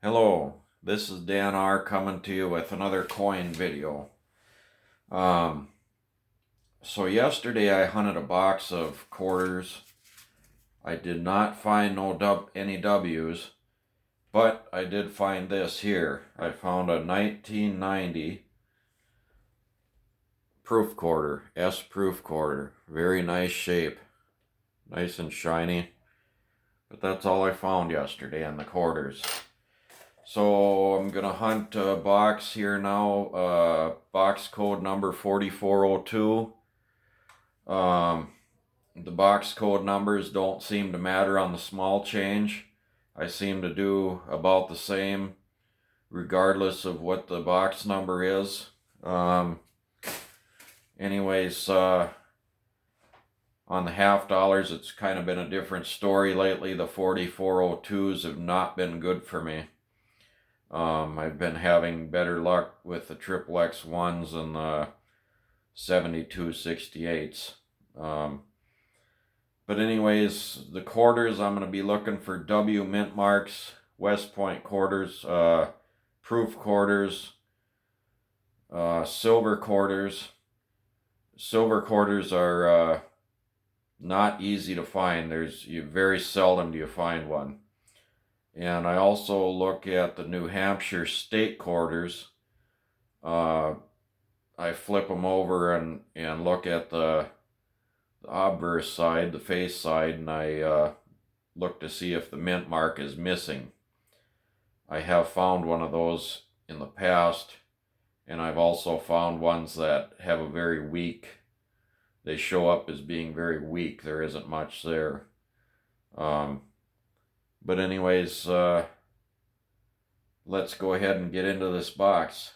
Hello, this is Dan R coming to you with another coin video. Um, so yesterday I hunted a box of quarters. I did not find any W's, but I did find this here. I found a 1990 proof quarter, S proof quarter. Very nice shape, nice and shiny. But that's all I found yesterday in the quarters. So I'm gonna hunt a box here now, box code number 4402. The box code numbers don't seem to matter on the small change. I seem to do about the same regardless of what the box number is. Anyways, on the half dollars, it's kind of been a different story lately. The 4402s have not been good for me. I've been having better luck with the triple X1s and the 7268s. But anyways, the quarters, I'm going to be looking for W mint marks, West Point quarters, proof quarters, silver quarters. Silver quarters are not easy to find. Very seldom do you find one. And I also look at the New Hampshire state quarters. I flip them over and look at the obverse side, the face side, and I look to see if the mint mark is missing. I have found one of those in the past, and I've also found ones that have a very weak, they show up as being very weak. There isn't much there. But anyways, let's go ahead and get into this box.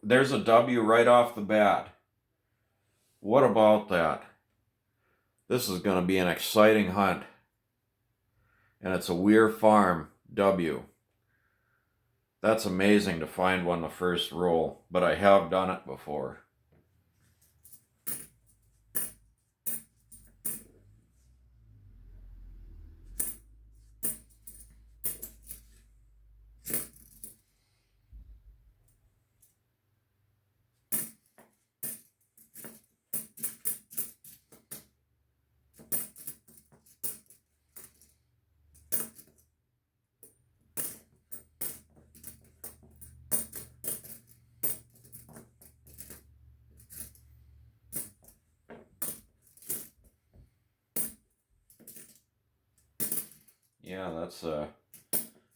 There's a W right off the bat. What about that? This is going to be an exciting hunt. And it's a Weir Farm W. That's amazing to find one the first roll, but I have done it before. Yeah, that's a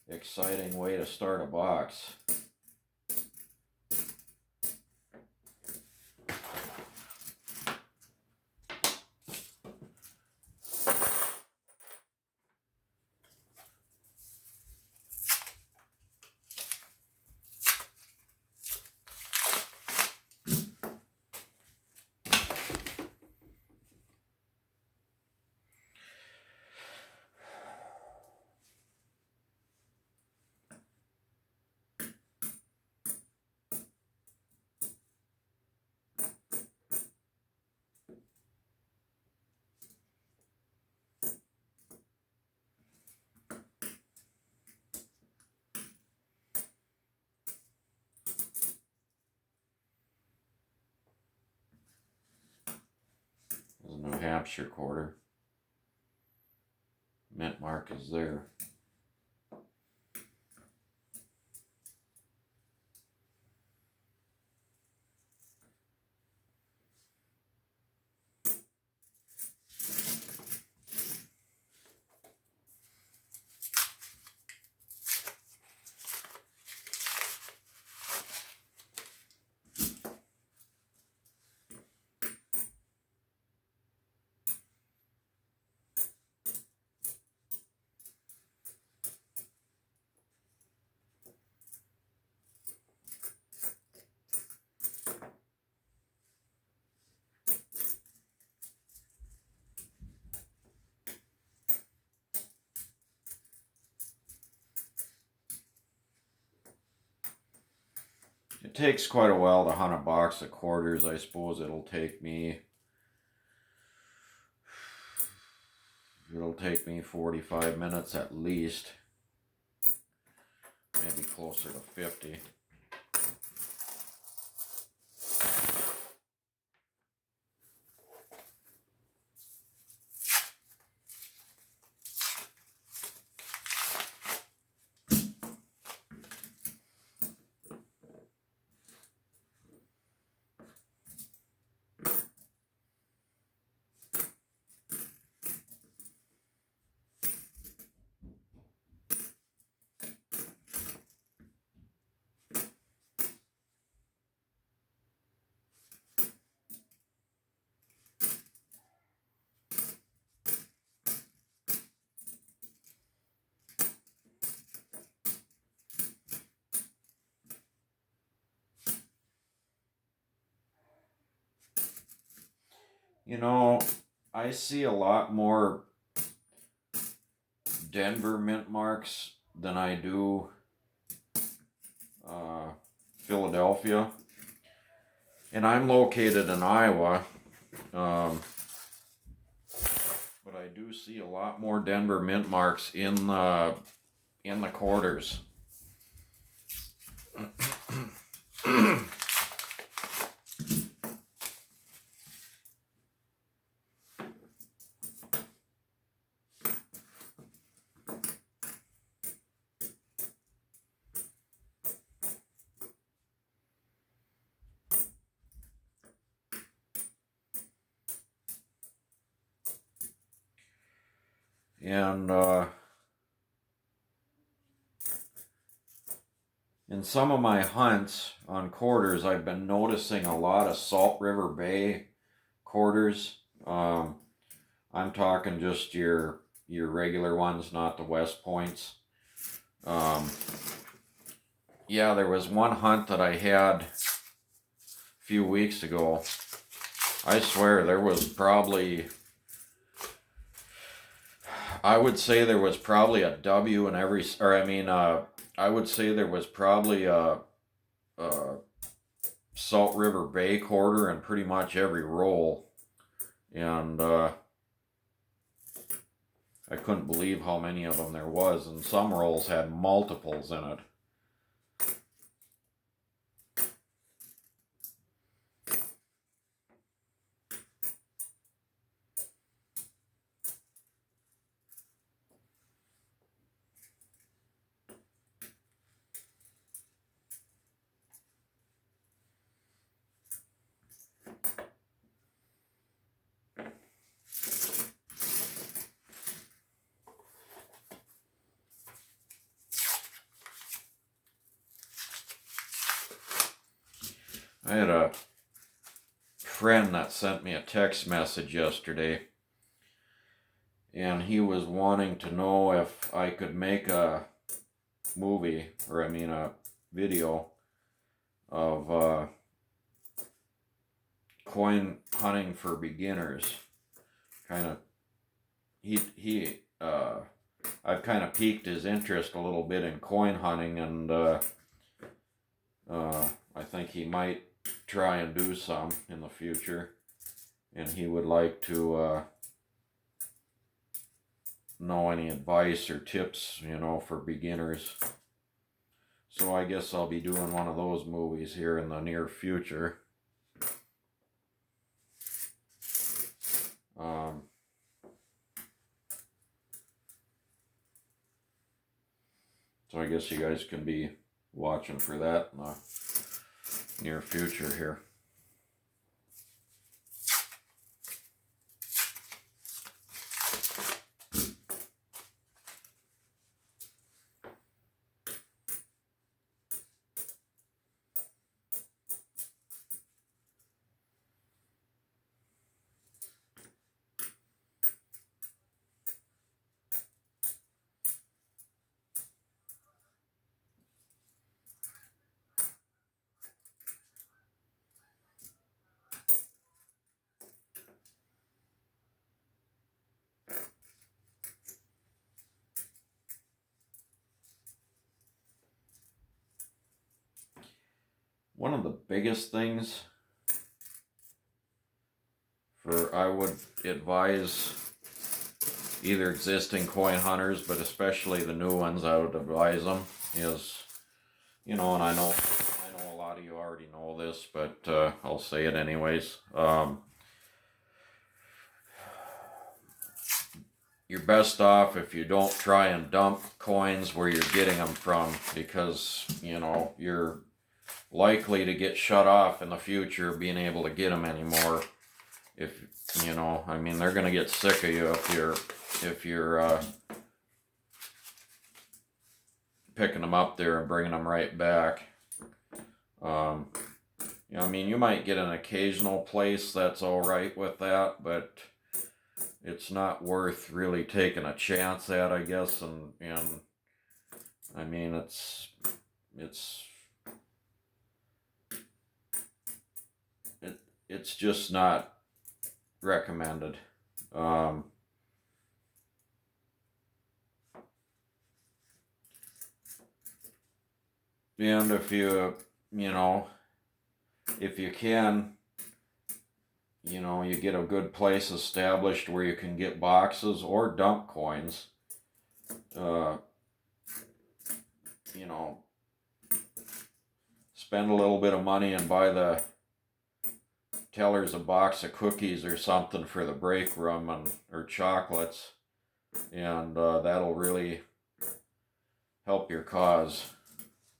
exciting way to start a box. There's a New Hampshire quarter. Mint mark is there. it takes quite a while to hunt a box of quarters. I suppose it'll take me 45 minutes at least, maybe closer to 50. You know, I see a lot more Denver mint marks than I do Philadelphia. And I'm located in Iowa, but I do see a lot more Denver mint marks in the quarters. And in some of my hunts on quarters, I've been noticing a lot of Salt River Bay quarters. I'm talking just your regular ones, not the West Points. Yeah, there was one hunt that I had a few weeks ago. I swear there was probably, I would say there was probably a W in every, or I mean, I would say there was probably a Salt River Bay quarter in pretty much every roll. And I couldn't believe how many of them there was, and some rolls had multiples in it. I had a friend that sent me a text message yesterday, and he was wanting to know if I could make a movie, or I mean a video of coin hunting for beginners. Kind of, I've kind of piqued his interest a little bit in coin hunting, and I think he might try and do some in the future, and he would like to know any advice or tips, for beginners. So I guess I'll be doing one of those movies here in the near future. So I guess you guys can be watching for that in the near future here. one of the biggest things I would advise either existing coin hunters, but especially the new ones, I would advise them is, and I know a lot of you already know this, but I'll say it anyways. You're best off if you don't try and dump coins where you're getting them from, because you're likely to get shut off in the future being able to get them anymore. If they're gonna get sick of you if you're picking them up there and bringing them right back. You might get an occasional place that's all right with that, but it's not worth really taking a chance at, I guess. And it's just not recommended. And if you can, you get a good place established where you can get boxes or dump coins. Spend a little bit of money and buy the tellers a box of cookies or something for the break room or chocolates, and that'll really help your cause.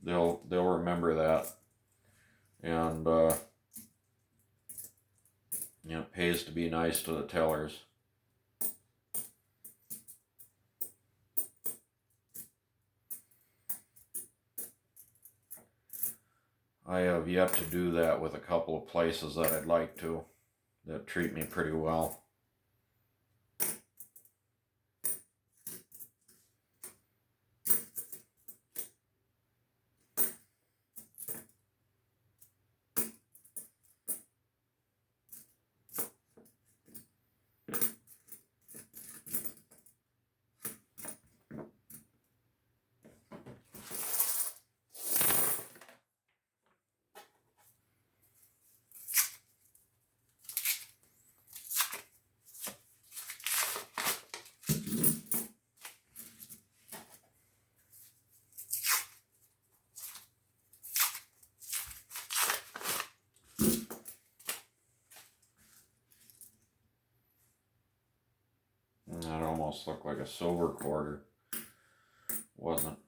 They'll remember that, and it pays to be nice to the tellers. I have yet to do that with a couple of places that I'd like to, that treat me pretty well. That almost looked like a silver quarter. Wasn't.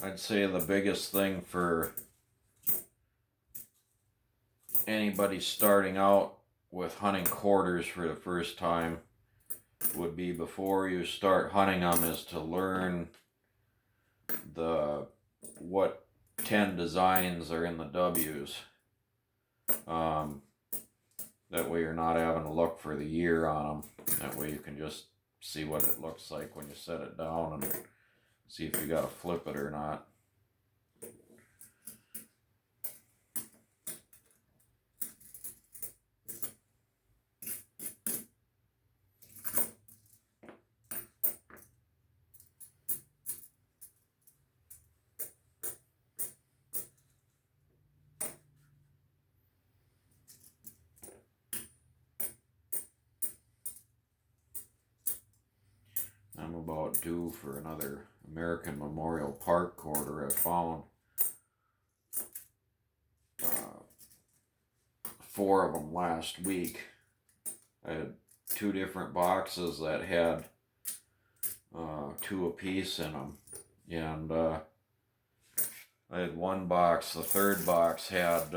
I'd say the biggest thing for anybody starting out with hunting quarters for the first time would be, before you start hunting them, is to learn what 10 designs are in the W's. That way you're not having to look for the year on them. That way you can just see what it looks like when you set it down and see if you got to flip it or not. I'm about due for another American Memorial Park quarter. I found 4 of them last week. I had 2 different boxes that had 2 apiece in them, and I had 1 box. The 3rd box had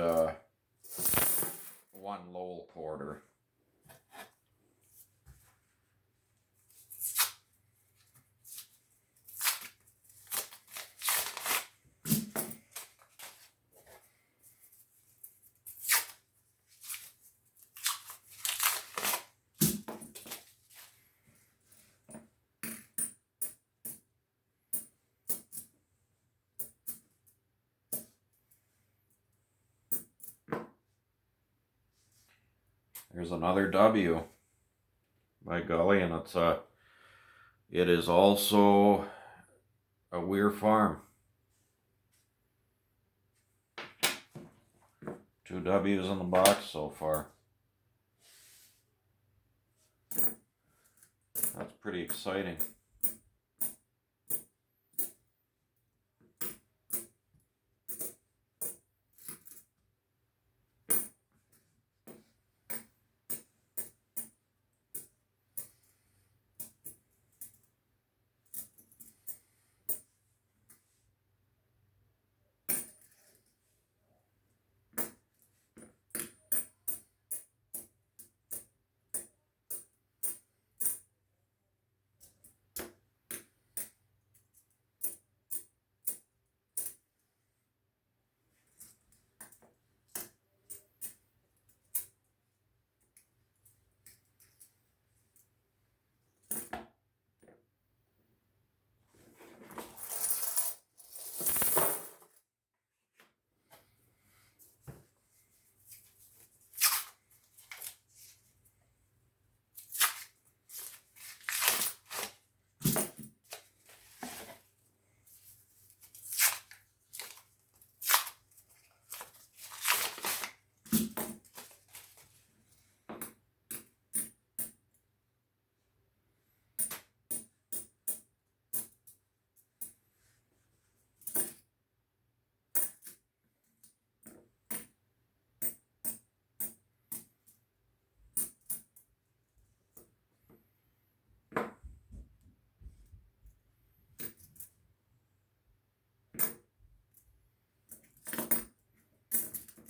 1 Lowell quarter. There's another W, by golly, and it is also a Weir farm. 2 W's in the box so far. That's pretty exciting.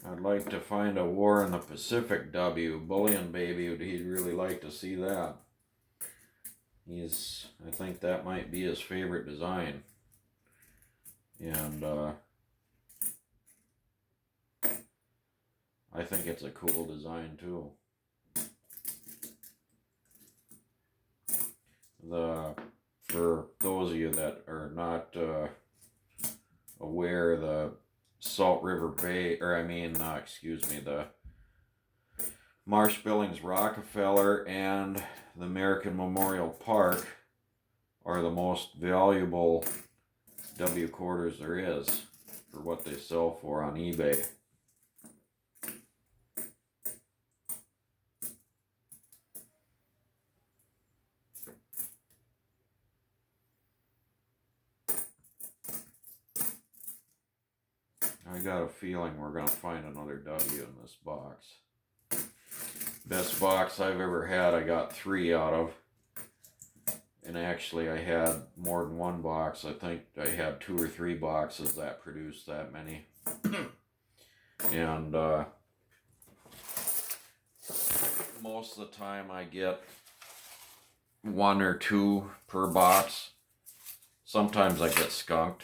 I'd like to find a War in the Pacific W, Bullion Baby. He'd really like to see that. I think that might be his favorite design. And I think it's a cool design too. For those of you that are not aware, the Salt River Bay, the Marsh Billings Rockefeller and the American Memorial Park are the most valuable W quarters there is for what they sell for on eBay. I got a feeling we're going to find another W in this box. Best box I've ever had, I got 3 out of. and actually I had more than one box. I think I had 2 or 3 boxes that produced that many. And most of the time I get 1 or 2 per box. Sometimes I get skunked.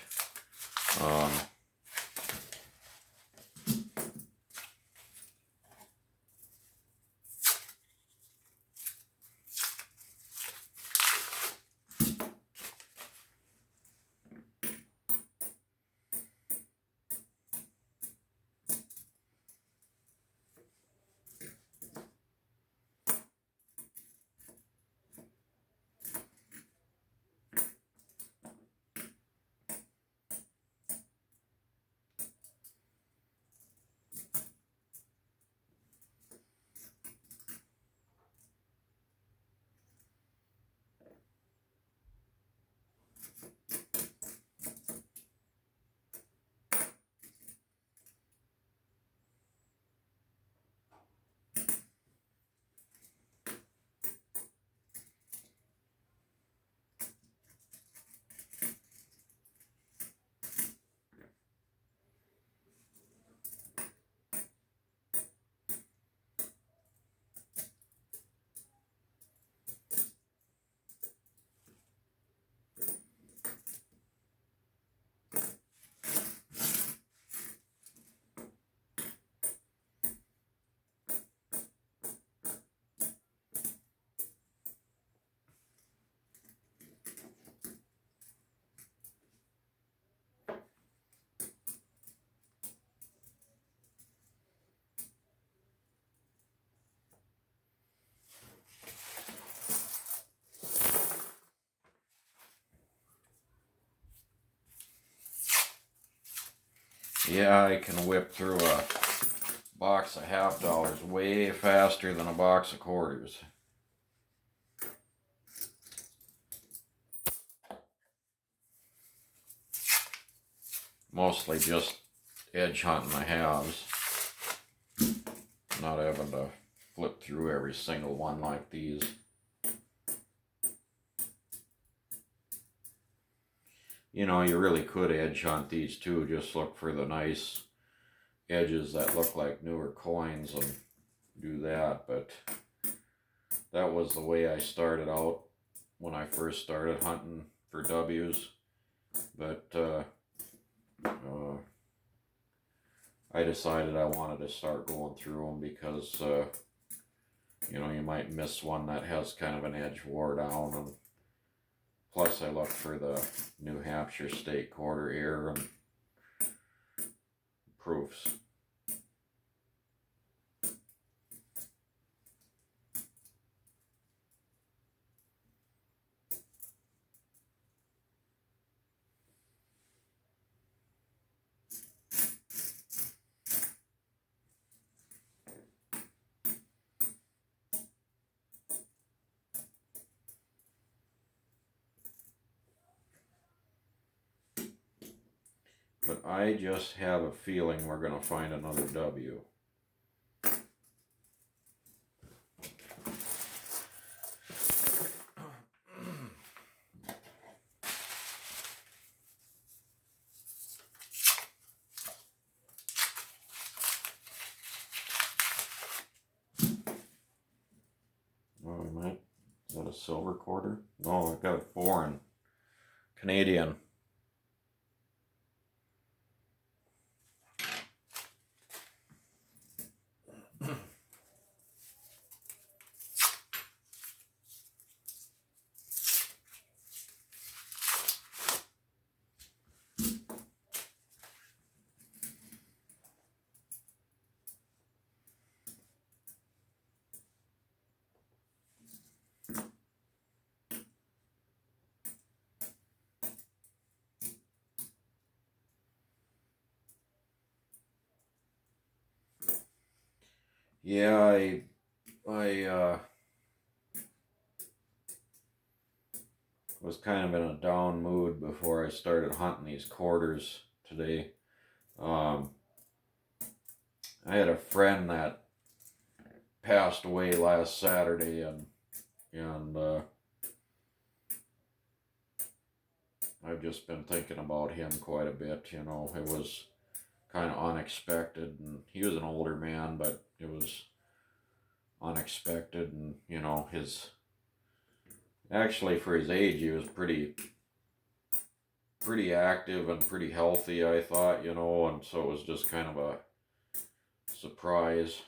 Yeah, I can whip through a box of $half way faster than a box of quarters. Mostly just edge hunting the halves, not having to flip through every single one like these. You know, you really could edge hunt these too, just look for the nice edges that look like newer coins and do that, but that was the way I started out when I first started hunting for W's. But I decided I wanted to start going through them because you know, you might miss one that has kind of an edge wore down, and plus I look for the New Hampshire State quarter ear and proofs. But I just have a feeling we're going to find another W. Oh, we might. Is that a silver quarter? No, I've got a foreign. Canadian. Yeah, I was kind of in a down mood before I started hunting these quarters today. I had a friend that passed away last Saturday, and I've just been thinking about him quite a bit. You know, it was kind of unexpected, and he was an older man, but it was unexpected, and you know, his actually for his age, he was pretty active and pretty healthy, I thought, you know, and so it was just kind of a surprise.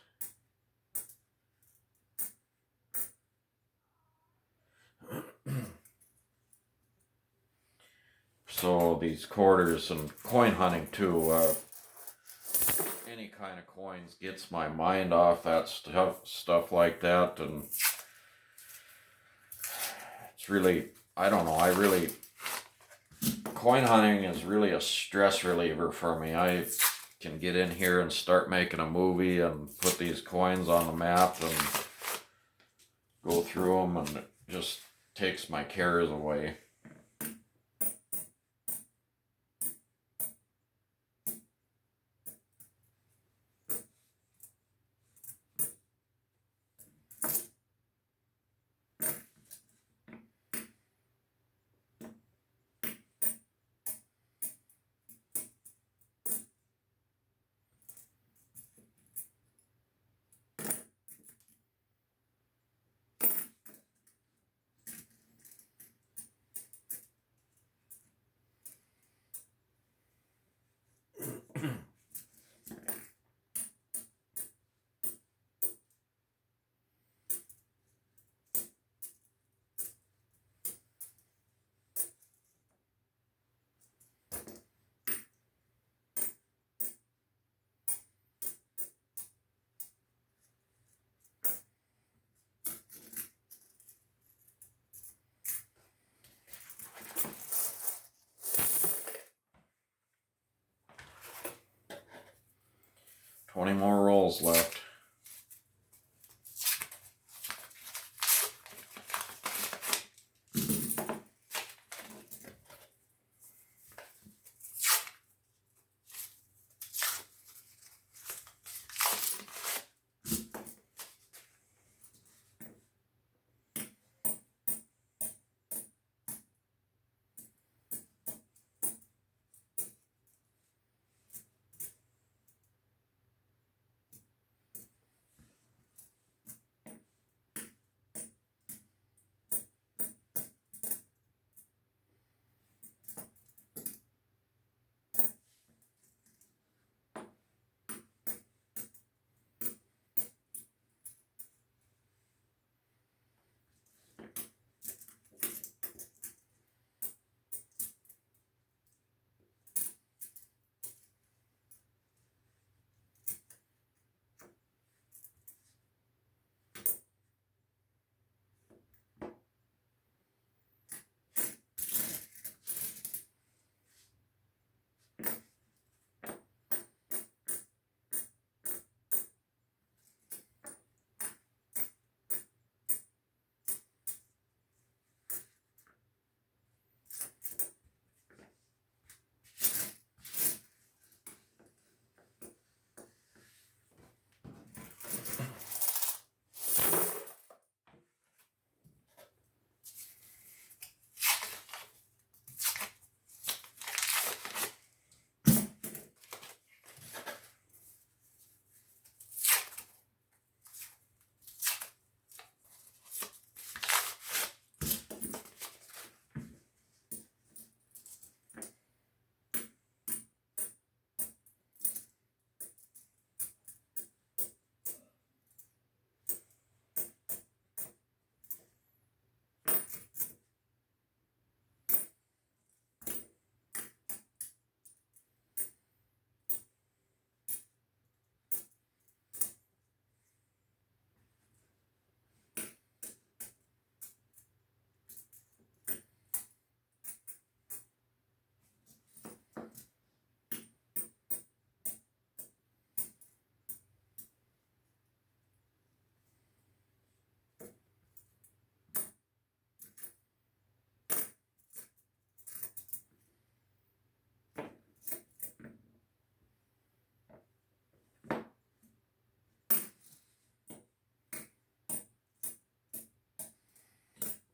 So these quarters and coin hunting too, any kind of coins gets my mind off that stuff like that, and it's really, I don't know, coin hunting is really a stress reliever for me. I can get in here and start making a movie and put these coins on the map and go through them, and it just takes my cares away. Twenty more rolls left.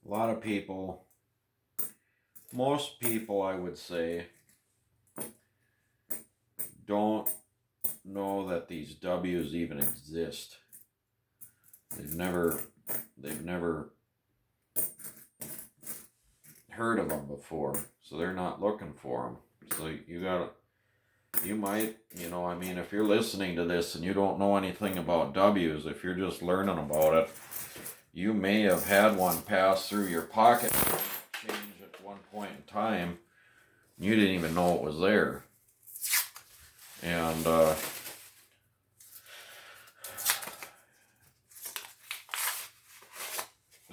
A lot of people most people, I would say, don't know that these W's even exist. They've never heard of them before, so they're not looking for them. So you might, I mean, if you're listening to this and you don't know anything about W's, if you're just learning about it, you may have had one pass through your pocket change at one point in time. You didn't even know it was there. And so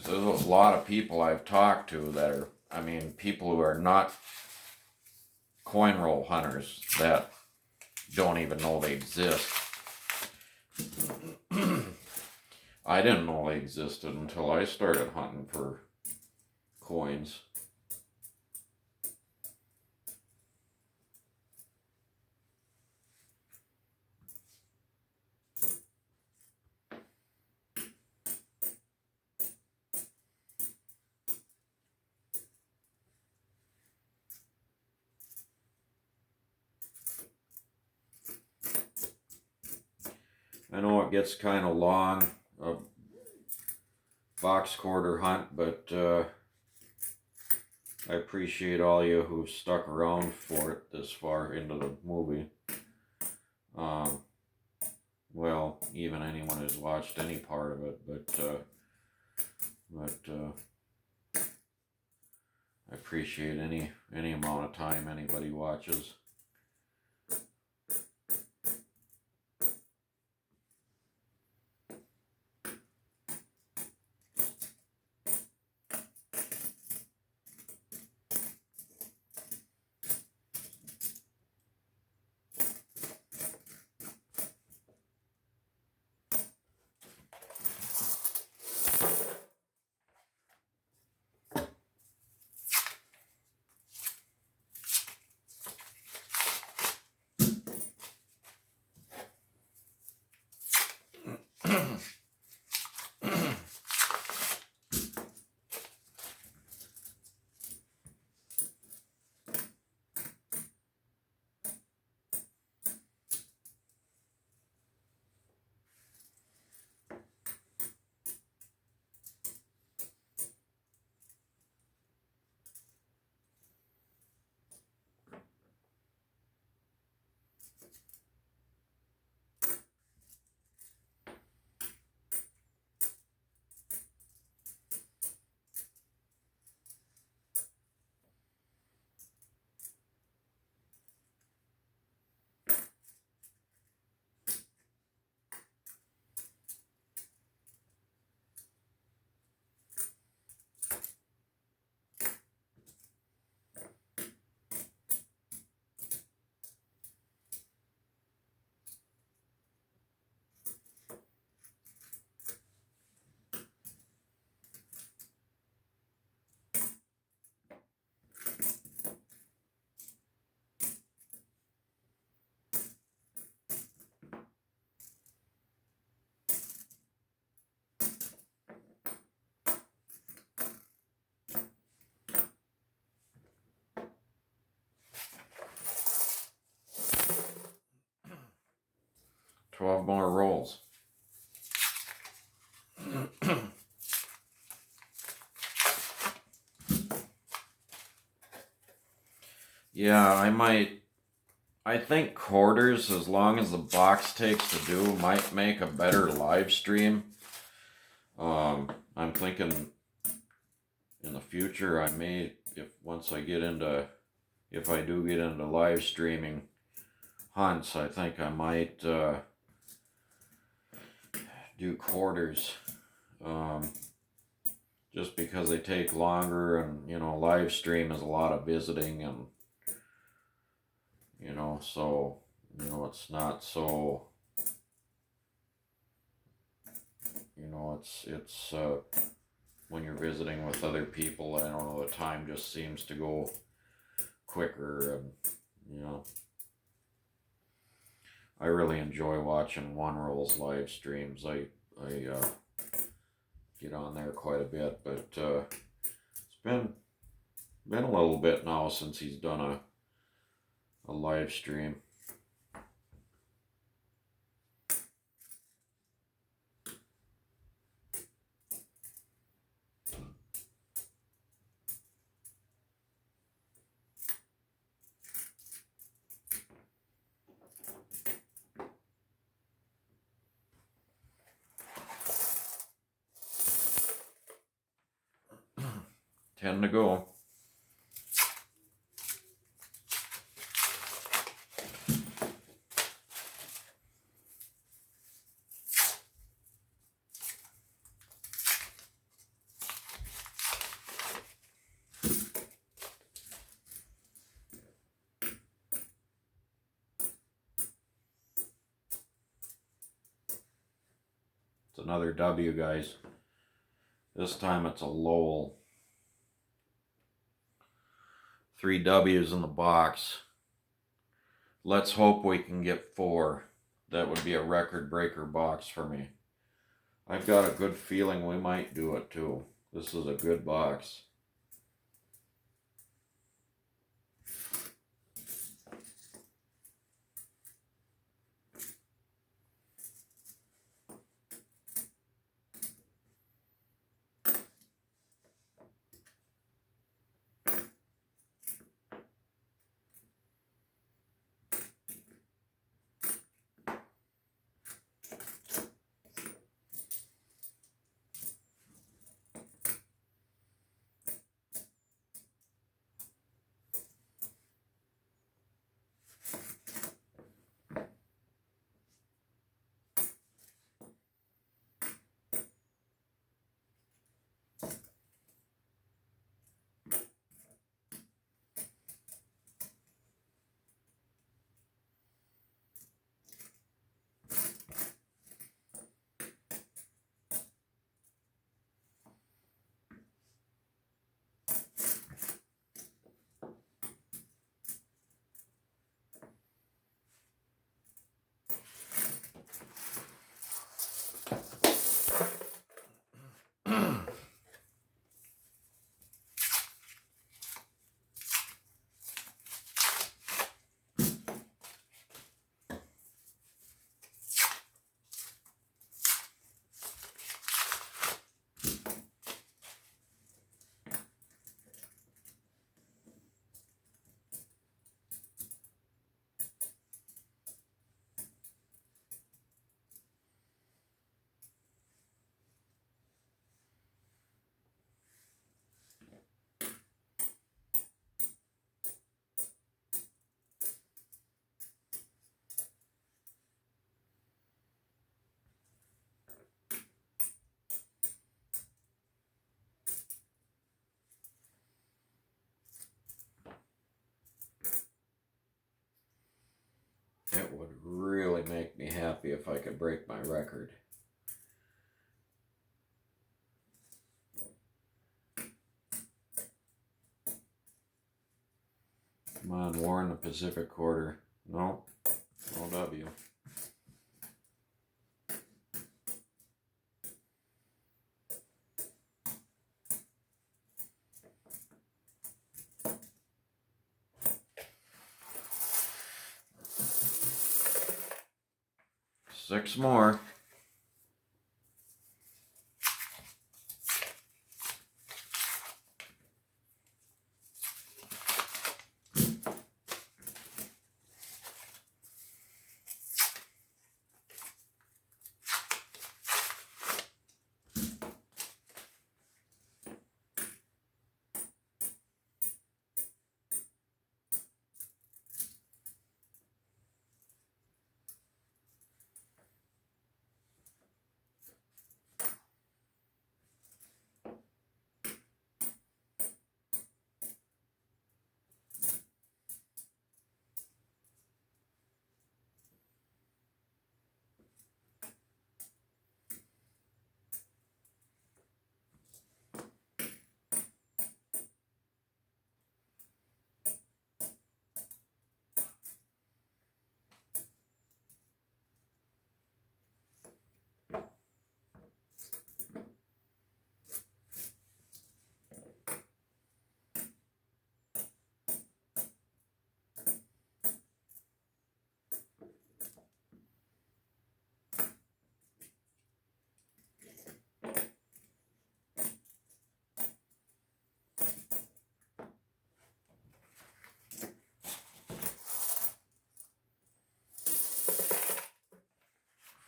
there's a lot of people I've talked to that are, I mean, people who are not coin roll hunters that don't even know they exist. I didn't know they existed until I started hunting for coins. I know it gets kind of long, a box quarter hunt, but I appreciate all you who stuck around for it this far into the movie. Well, even anyone who's watched any part of it, but I appreciate any amount of time anybody watches. $12 more rolls. Yeah, I think quarters, as long as the box takes to do, might make a better live stream. I'm thinking in the future I may, if I do get into live streaming hunts, I think I might do quarters. Just because they take longer, and live stream is a lot of visiting, and so it's not so, it's when you're visiting with other people, I don't know, the time just seems to go quicker, and I really enjoy watching One Roll's live streams. I get on there quite a bit, but it's been been a little bit now since he's done a live stream. Ten to go. It's another W, guys. This time it's a Lowell. 3 W's in the box. Let's hope we can get 4. That would be a record breaker box for me. I've got a good feeling we might do it too. This is a good box. It would really make me happy if I could break my record. Come on, Warren, the Pacific Quarter. No, no W. Six more.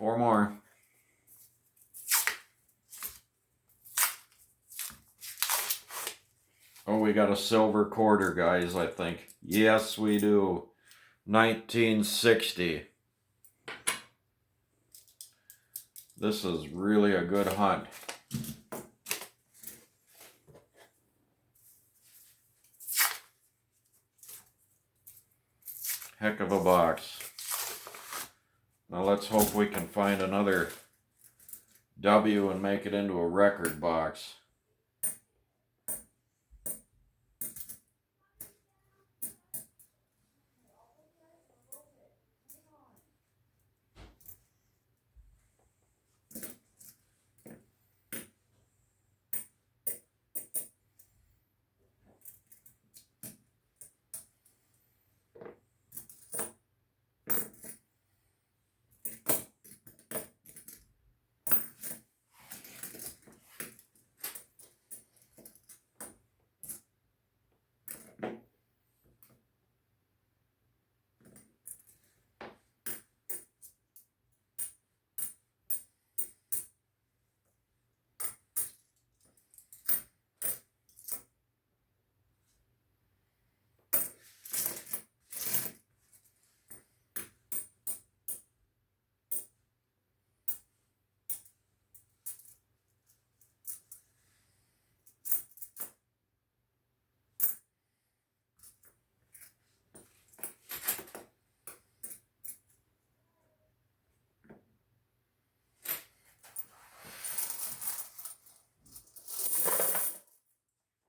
4 more. Oh, we got a silver quarter, guys, I think. Yes, we do. 1960. This is really a good hunt. Heck of a box. Now let's hope we can find another W and make it into a record box.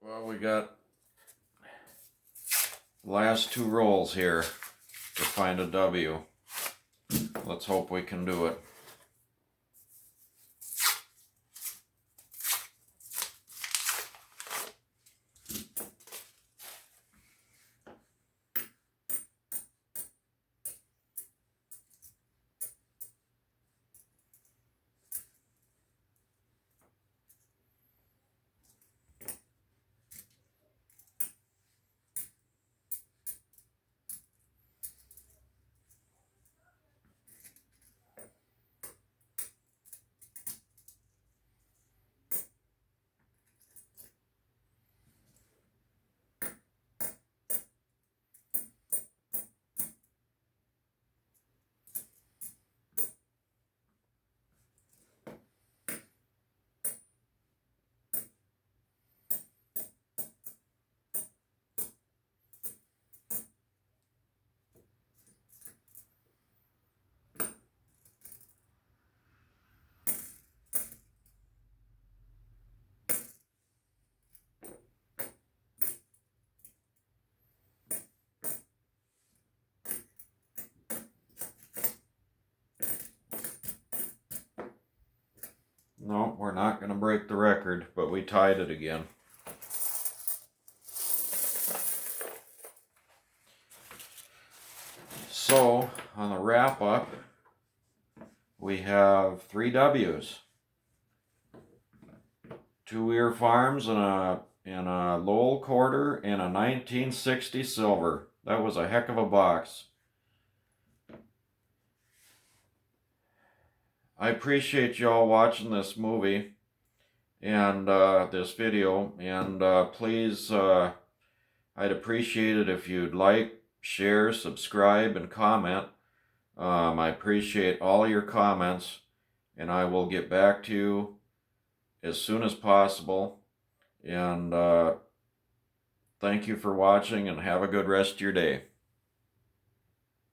Well, we got last 2 rolls here to find a W. Let's hope we can do it. No, we're not going to break the record, but we tied it again. So, on the wrap up, we have 3 W's. 2 Weir Farms and a Lowell quarter and a 1960 silver. That was a heck of a box. I appreciate y'all watching this movie and this video, and please, I'd appreciate it if you'd like, share, subscribe, and comment. I appreciate all your comments, and I will get back to you as soon as possible. And thank you for watching, and have a good rest of your day.